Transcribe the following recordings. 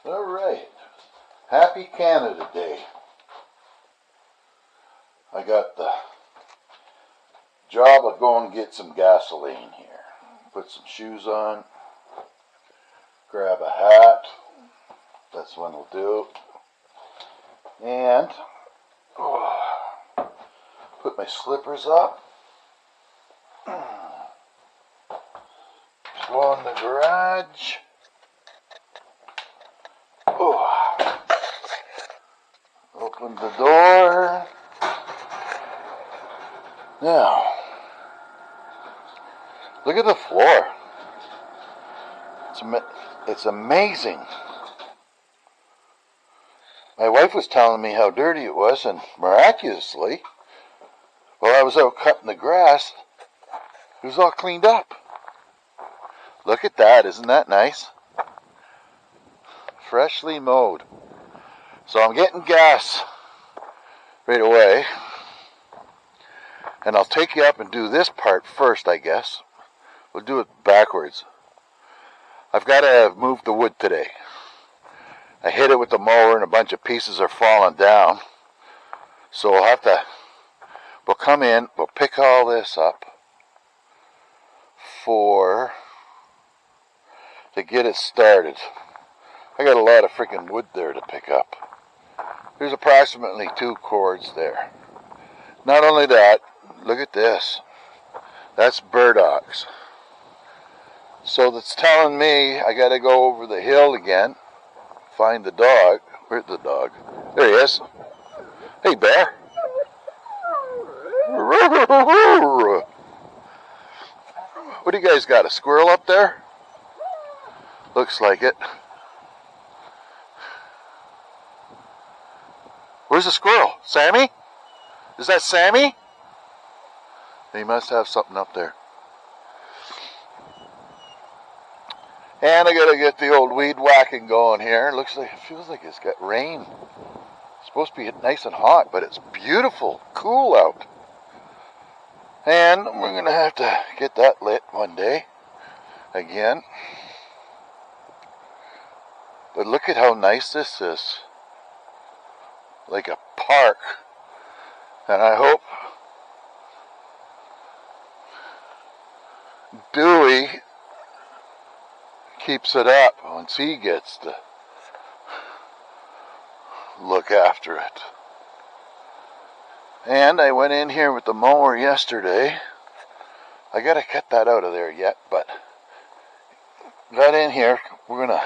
All right. Happy Canada Day. I got the job of going to get some gasoline here. Put some shoes on. Grab a hat. That's one will do. And put my slippers up. Go in the garage. Open the door. Now, look at the floor. It's amazing. My wife was telling me how dirty it was, and miraculously, while I was out cutting the grass, it was all cleaned up. Look at that, isn't that nice? Freshly mowed. So I'm getting gas right away. And I'll take you up and do this part first, I guess. We'll do it backwards. I've got to move the wood today. I hit it with the mower and a bunch of pieces are falling down. So we'll come in, we'll pick all this up to get it started. I got a lot of freaking wood there to pick up. There's approximately 2 cords there. Not only that, look at this. That's burdocks. So that's telling me I got to go over the hill again, find the dog. Where's the dog? There he is. Hey, bear. What do you guys got? A squirrel up there? Looks like it. Where's the squirrel? Sammy? Is that Sammy? He must have something up there. And I gotta get the old weed whacking going here. It feels like it's got rain. It's supposed to be nice and hot, but it's beautiful, cool out. And we're gonna have to get that lit one day again. But look at how nice this is. Like a park. And I hope Dewey keeps it up once he gets to look after it. And I went in here with the mower yesterday. I gotta cut that out of there yet, but got in here. We're gonna.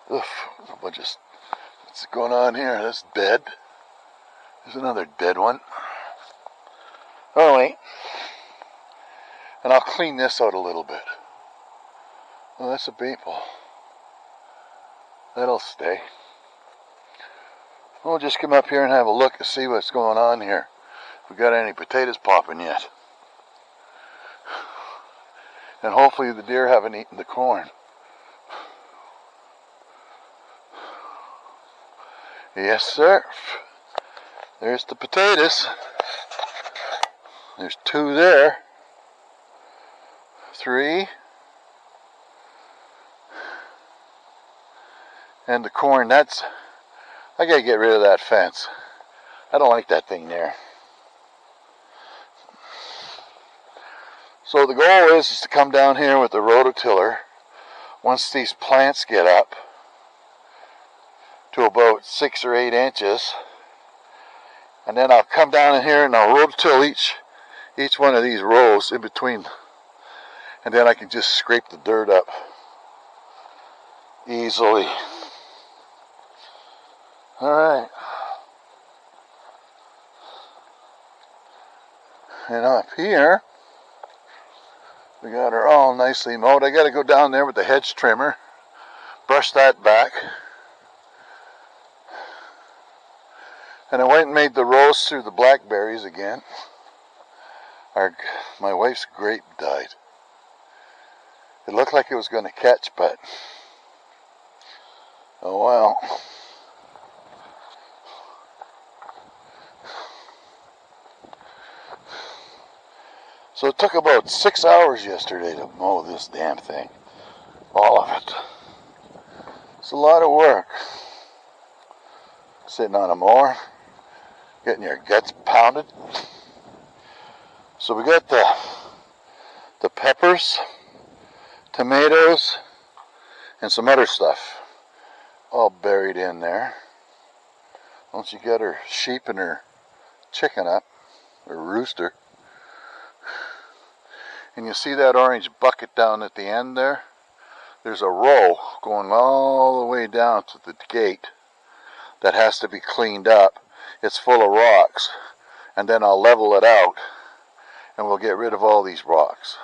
There's a bunch of. What's going on here? That's dead. There's another dead one. Oh wait. And I'll clean this out a little bit. Oh, that's a maple. That'll stay. We'll just come up here and have a look and see what's going on here. If we got any potatoes popping yet. And hopefully the deer haven't eaten the corn. Yes, sir. There's the potatoes. There's 2 there. 3. And the corn, I gotta get rid of that fence. I don't like that thing there. So the goal is to come down here with the rototiller once these plants get up to about 6 or 8 inches, and then I'll come down in here and I'll rototill each one of these rows in between, and then I can just scrape the dirt up easily. Alright. And up here we got her all nicely mowed. I gotta go down there with the hedge trimmer, brush that back. And I went and made the rows through the blackberries again. My wife's grape died. It looked like it was going to catch, but oh well. So it took about 6 hours yesterday to mow this damn thing. All of it. It's a lot of work. Sitting on a mower, getting your guts pounded. So we got the peppers, tomatoes, and some other stuff all buried in there. Once you got her sheep and her chicken up, or rooster, and you see that orange bucket down at the end there? There's a row going all the way down to the gate that has to be cleaned up. It's full of rocks, and then I'll level it out and we'll get rid of all these rocks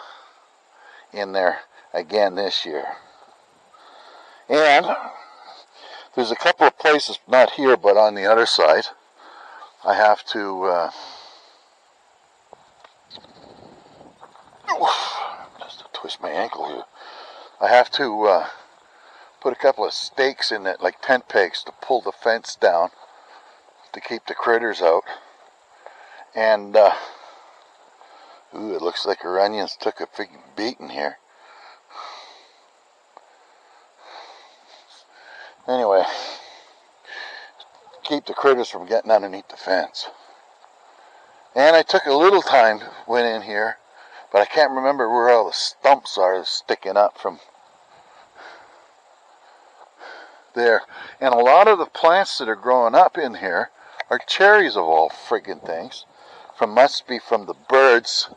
in there again this year. And there's a couple of places, not here but on the other side, I have to just to twist my ankle here. I have to put a couple of stakes in it, like tent pegs, to pull the fence down to keep the critters out. And ooh, it looks like our onions took a big beating here. Anyway, keep the critters from getting underneath the fence. And I took a little time, went in here, but I can't remember where all the stumps are sticking up from there. And a lot of the plants that are growing up in here are cherries of all friggin' things. Must be from the birds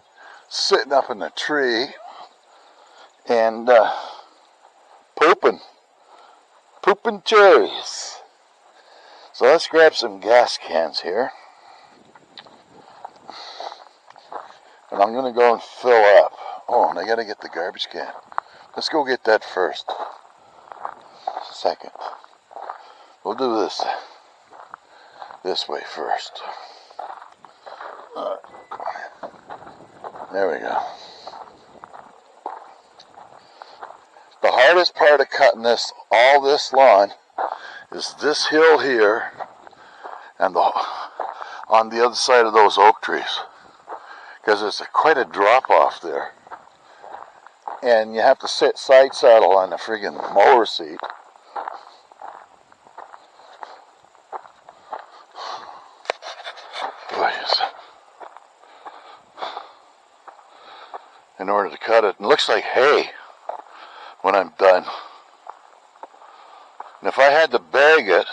sitting up in the tree and pooping cherries. So let's grab some gas cans here, and I'm gonna go and fill up. Oh, and I gotta get the garbage can. Let's go get that first. Second. We'll do this way first. There we go. The hardest part of cutting all this lawn is this hill here and on the other side of those oak trees, because there's quite a drop off there, and you have to sit side saddle on the friggin' mower seat. In order to cut it. It looks like hay when I'm done. And if I had to bag it,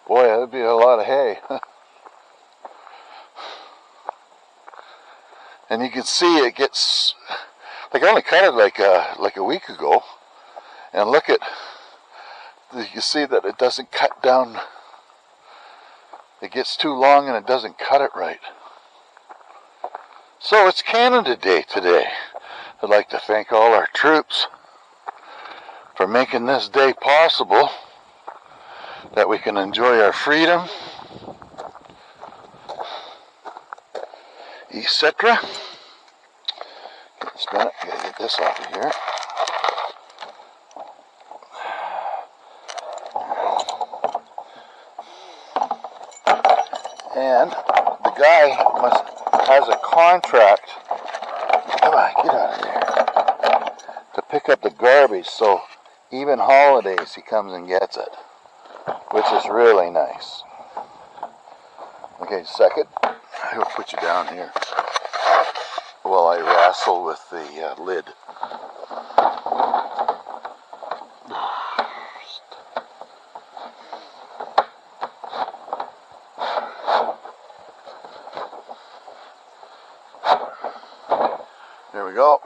boy, that'd be a lot of hay. And you can see it gets, like I only cut it like a week ago, and look at, you see that it doesn't cut down. It gets too long and it doesn't cut it right. So it's Canada Day today. I'd like to thank all our troops for making this day possible, that we can enjoy our freedom, etc. Just a minute, gotta get this off of here. And the guy has a contract, come on, get out of there, to pick up the garbage, so even holidays he comes and gets it, which is really nice. Okay, second, I will put you down here while I wrestle with the lid. There we go.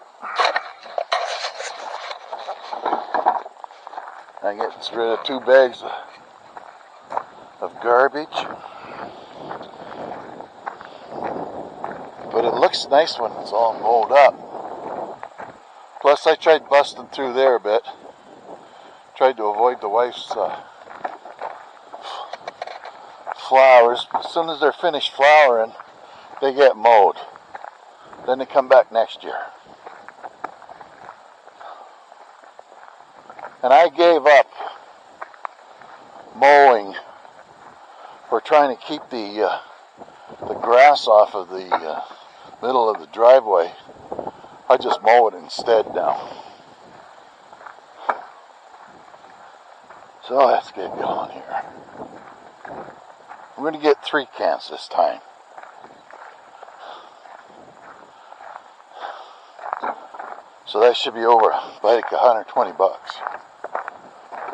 I get rid of 2 bags of garbage. But it looks nice when it's all mowed up. Plus I tried busting through there a bit. Tried to avoid the wife's flowers. As soon as they're finished flowering, they get mowed. Then they come back next year. And I gave up mowing for trying to keep the grass off of the middle of the driveway. I just mow it instead now. So let's get going here. We're going to get 3 cans this time. So that should be over like $120.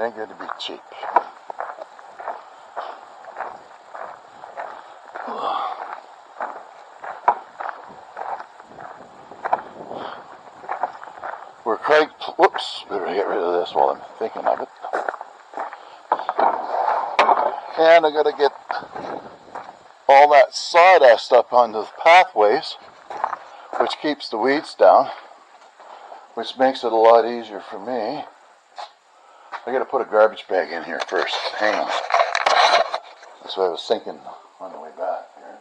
Ain't going to be cheap. We're quite, whoops, better get rid of this while I'm thinking of it. And I got to get all that sawdust up onto the pathways, which keeps the weeds down, which makes it a lot easier for me. I got to put a garbage bag in here first. Hang on. That's what I was thinking on the way back here.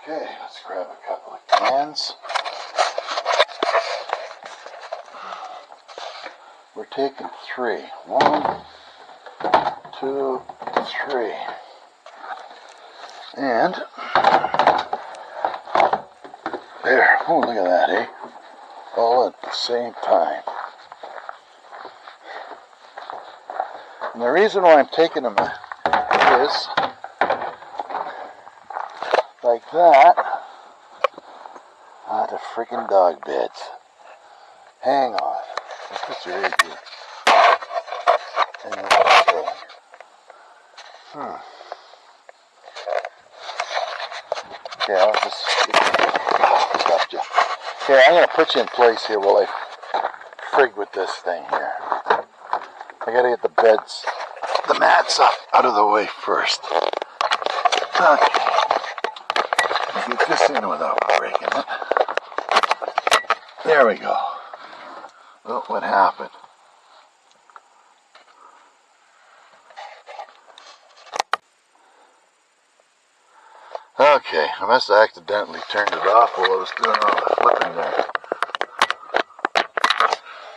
Okay, let's grab a couple of cans. We're taking 3. 1, 2, 3. And there. Oh, look at that, eh? All at the same time. And the reason why I'm taking them is like that. Ah, the freaking dog beds. Hang on. Let's put you right here. And then okay. Okay, I'll just stop you. Okay, I'm going to put you in place here while I frig with this thing here. I got to get the beds, the mats out of the way first. Okay. Get this in without breaking it. There we go. Look what happened. Okay, I must have accidentally turned it off while I was doing all the flipping there.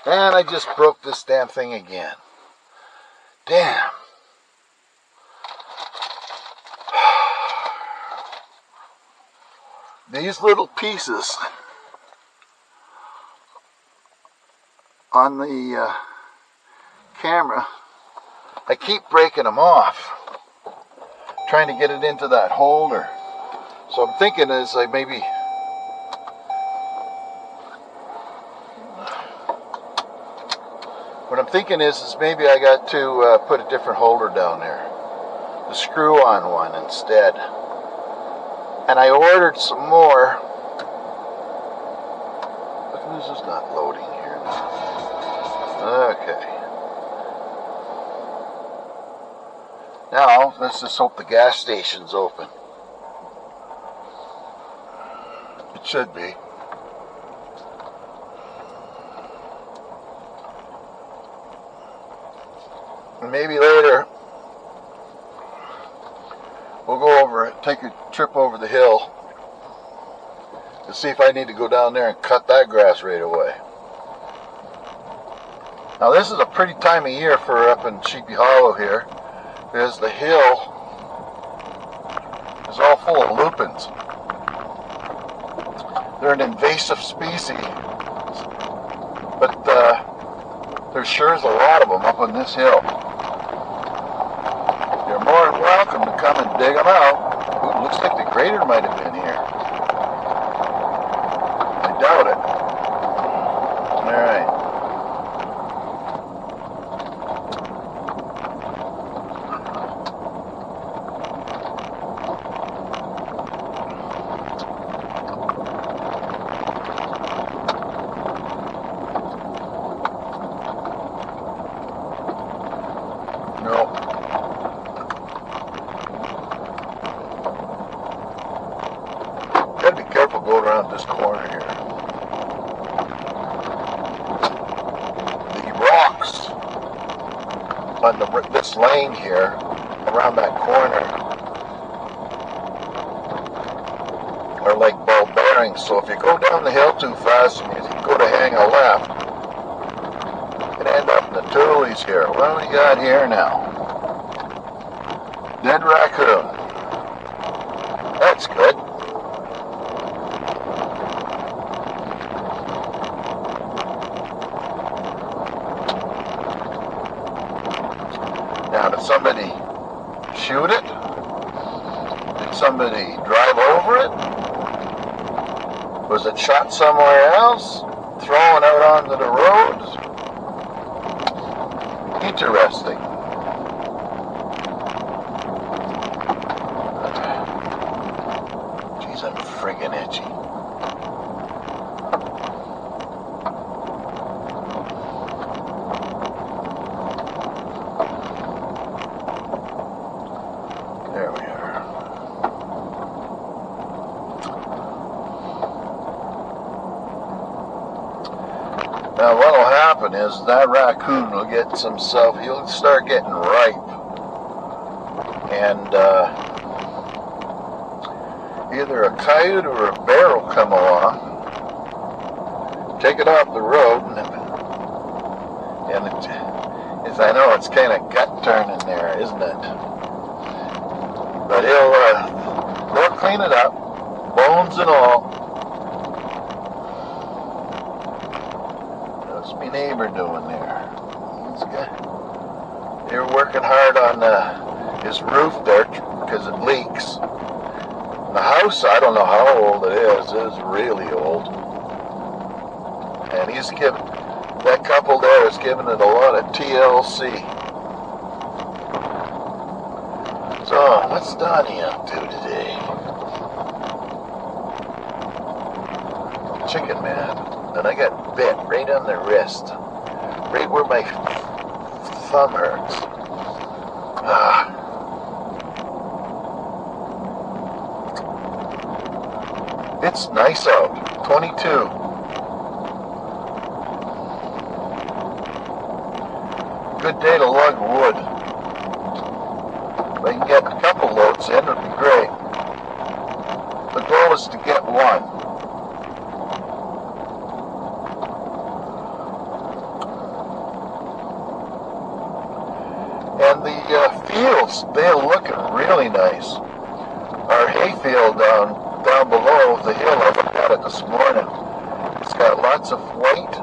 And I just broke this damn thing again. Damn. These little pieces on the camera, I keep breaking them off, trying to get it into that holder. So I'm thinking is I maybe what I'm thinking is maybe I got to put a different holder down there, the screw-on one instead. And I ordered some more. Look, this is not loading here now. Okay. Now, let's just hope the gas station's open. It should be. And maybe later we'll go over, take a trip over the hill to see if I need to go down there and cut that grass right away. Now this is a pretty time of year for up in Sheepy Hollow here, because the hill is all full of lupins. They're an invasive species, but there sure is a lot of them up on this hill. You're more than welcome to come and dig them out. Ooh, looks like the grader might have been here. I doubt it. Alright. on this lane here, around that corner, are like ball bearings. So if you go down the hill too fast and you go to hang a left, you can end up in the toolies here. What do we got here now? Dead raccoon. That's good. Now, did somebody shoot it? Did somebody drive over it? Was it shot somewhere else? Thrown out onto the roads? Interesting. Jeez, I'm friggin' itchy. There we are. Now what'll happen is that raccoon will get himself, he'll start getting ripe. And either a coyote or a bear will come along, take it off the road, and I know it's kind of gut turning there, isn't it? But they'll clean it up, bones and all. What's my neighbor doing there? They're working hard on his roof there because it leaks. The house, I don't know how old it is really old. And that couple there is giving it a lot of TLC. So, what's Donnie up to today? Chicken man. And I got bit right on the wrist. Right where my thumb hurts. It's nice out. 22. Good day to lug wood. If I can get a couple loads in, it'd be great. The goal is to get one. And the fields, they're looking really nice. Our hayfield down below the hill, I looked at it this morning. It's got lots of white,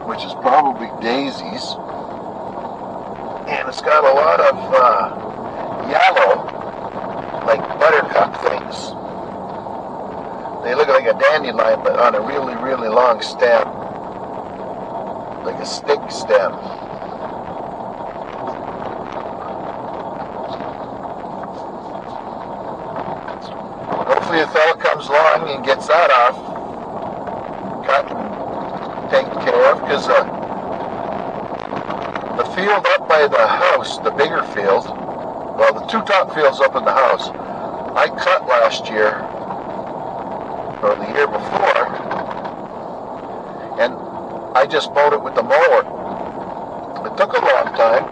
which is probably daisies. And it's got a lot of yellow, like buttercup things. They look like a dandelion, but on a really, really long stem. Like a stick stem. Hopefully a fellow comes along and gets that off, cut and taken care of, because the field up by the house, the bigger field, well, the two top fields up in the house, I cut last year, or the year before, and I just mowed it with the mower. It took a long time.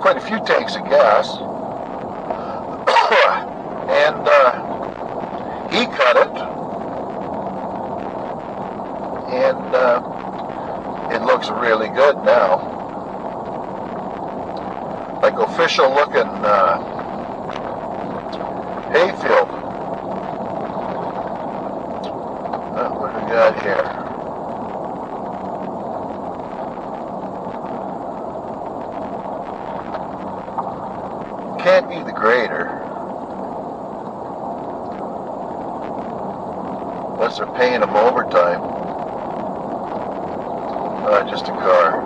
Quite a few tanks of gas. And he cut it, and it looks really good now. Like official looking hayfield. What do we got here? Can't be the grader. Unless they're paying them overtime. Just a car.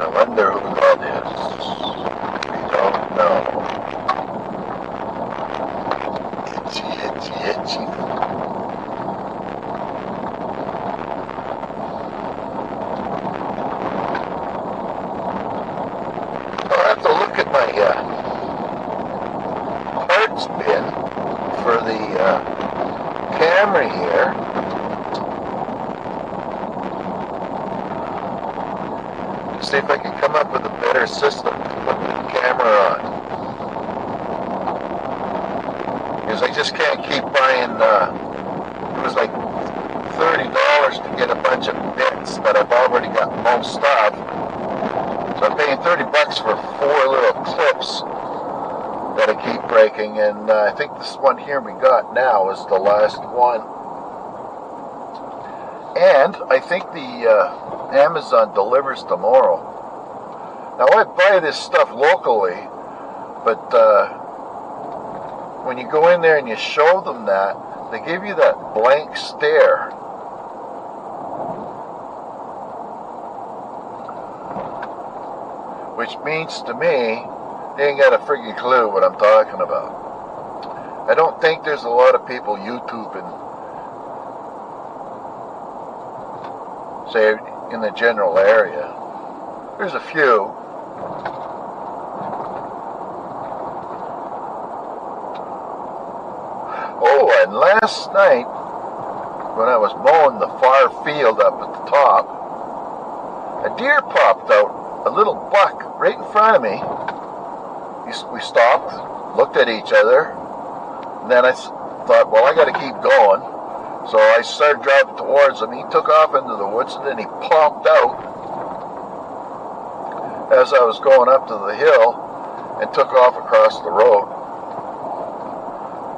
I wonder who that is. We don't know. Itchy, itchy, itchy. the camera here. See if I can come up with a better system to put the camera on. Because I just can't keep buying, it was like $30 to get a bunch of bits, but I've already got most stuff. So I'm paying $30 for 4 little clips that I keep breaking, and I think this one here we got now is the last one. And I think the Amazon delivers tomorrow. Now I buy this stuff locally, but when you go in there and you show them that, they give you that blank stare. Which means to me, they ain't got a friggin' clue what I'm talking about. I don't think there's a lot of people YouTubing, say, in the general area. There's a few. Oh, and last night, when I was mowing the far field up at the top, a deer popped out, a little buck, right in front of me. We stopped, looked at each other, and then I thought, well, I got to keep going. So I started driving towards him. He took off into the woods, and then he popped out as I was going up to the hill and took off across the road.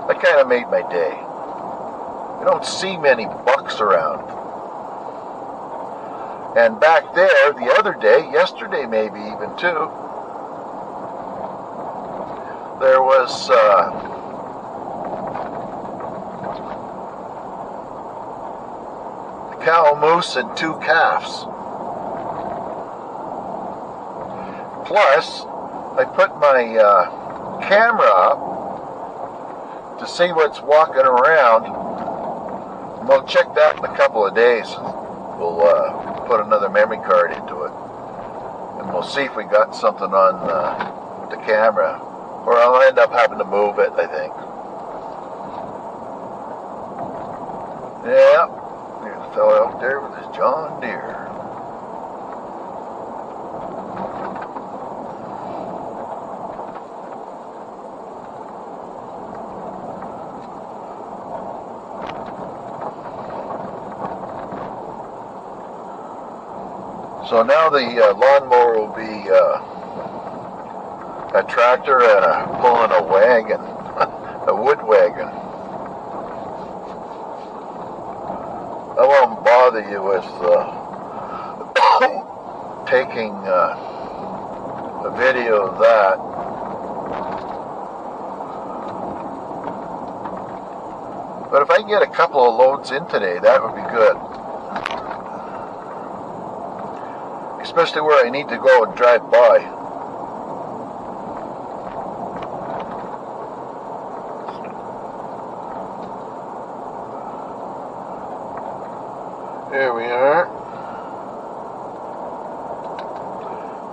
That kind of made my day. You don't see many bucks around. And back there, the other day, yesterday maybe even too, there was a cow, moose, and 2 calves. Plus, I put my camera up to see what's walking around. And we'll check that in a couple of days. We'll put another memory card into it, and we'll see if we got something on the camera, or I'll end up having to move it, I think. Yeah, there's a fellow out there with his John Deere. So now the lawnmower will be a tractor and pulling a wagon, a wood wagon. I won't bother you with taking a video of that. But if I can get a couple of loads in today, that would be good. Especially where I need to go and drive by. There we are.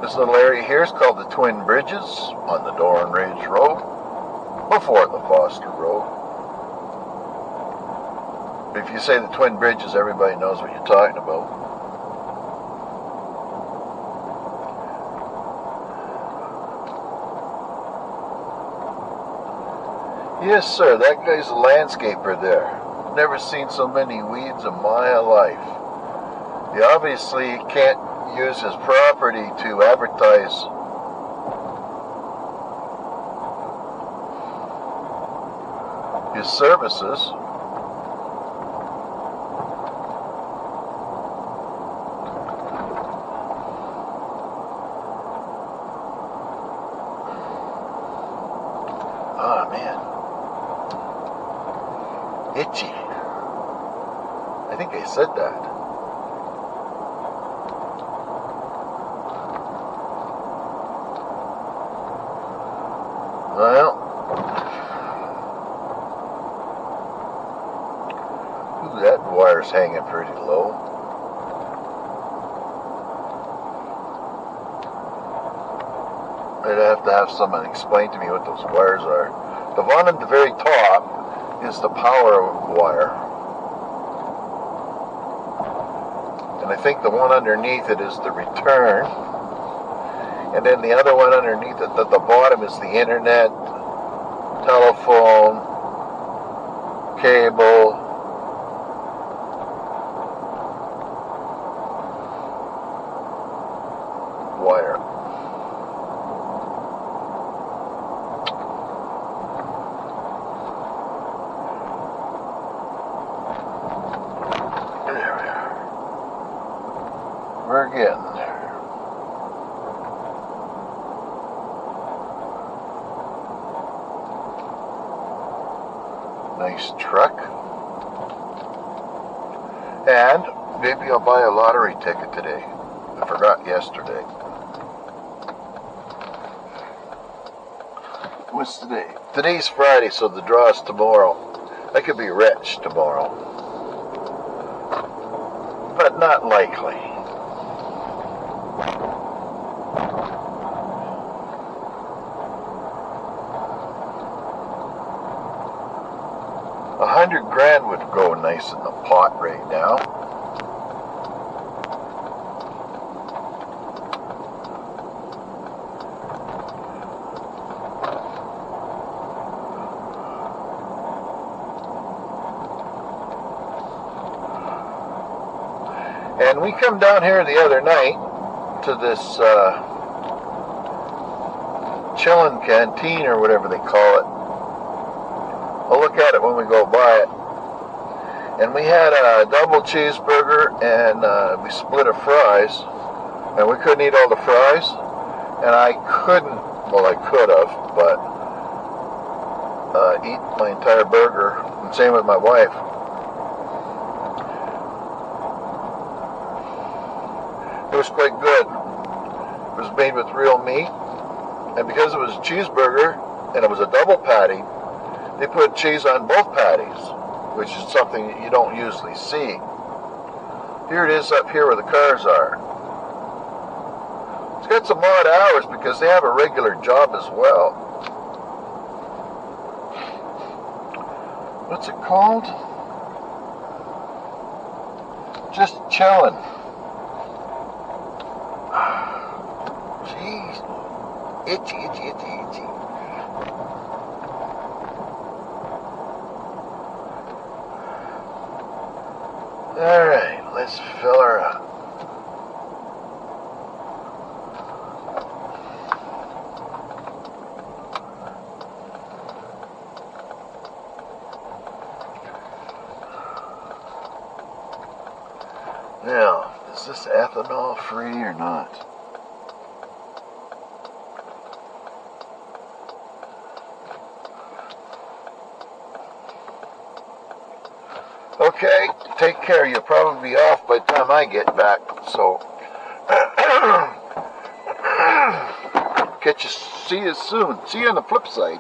This little area here is called the Twin Bridges on the Dorn Ridge Road, before the Foster Road. If you say the Twin Bridges, everybody knows what you're talking about. Yes, sir, that guy's a landscaper there. Never seen so many weeds in my life. He obviously can't use his property to advertise his services. Oh, man. Itchy. I think I said that. Well, ooh, that wire's hanging pretty low. I'd have to have someone explain to me what those wires are. The one at the very top is the power wire. And I think the one underneath it is the return. And then the other one underneath it at the bottom is the internet, telephone, cable. Wire. There we are. We're getting there. Nice truck. And maybe I'll buy a lottery ticket today. I forgot yesterday. What's today? Today's Friday, so the draw's tomorrow. I could be rich tomorrow. But not likely. $100,000 would go nice in the pot right now. And we come down here the other night to this chillin' canteen or whatever they call it. I'll look at it when we go by it. And we had a double cheeseburger and we split a fries. And we couldn't eat all the fries. And I couldn't, well I could have, but eat my entire burger. And same with my wife. It was quite good. It was made with real meat, and because it was a cheeseburger and it was a double patty, they put cheese on both patties, which is something that you don't usually see. Here it is up here where the cars are. It's got some odd hours because they have a regular job as well. What's it called? Just chillin'. Jeez. Itchy, itchy, itchy, itchy. Alright, let's fill her up. Now, is this ethanol free or not? Okay, take care. You'll probably be off by the time I get back. So, see you soon. See you on the flip side.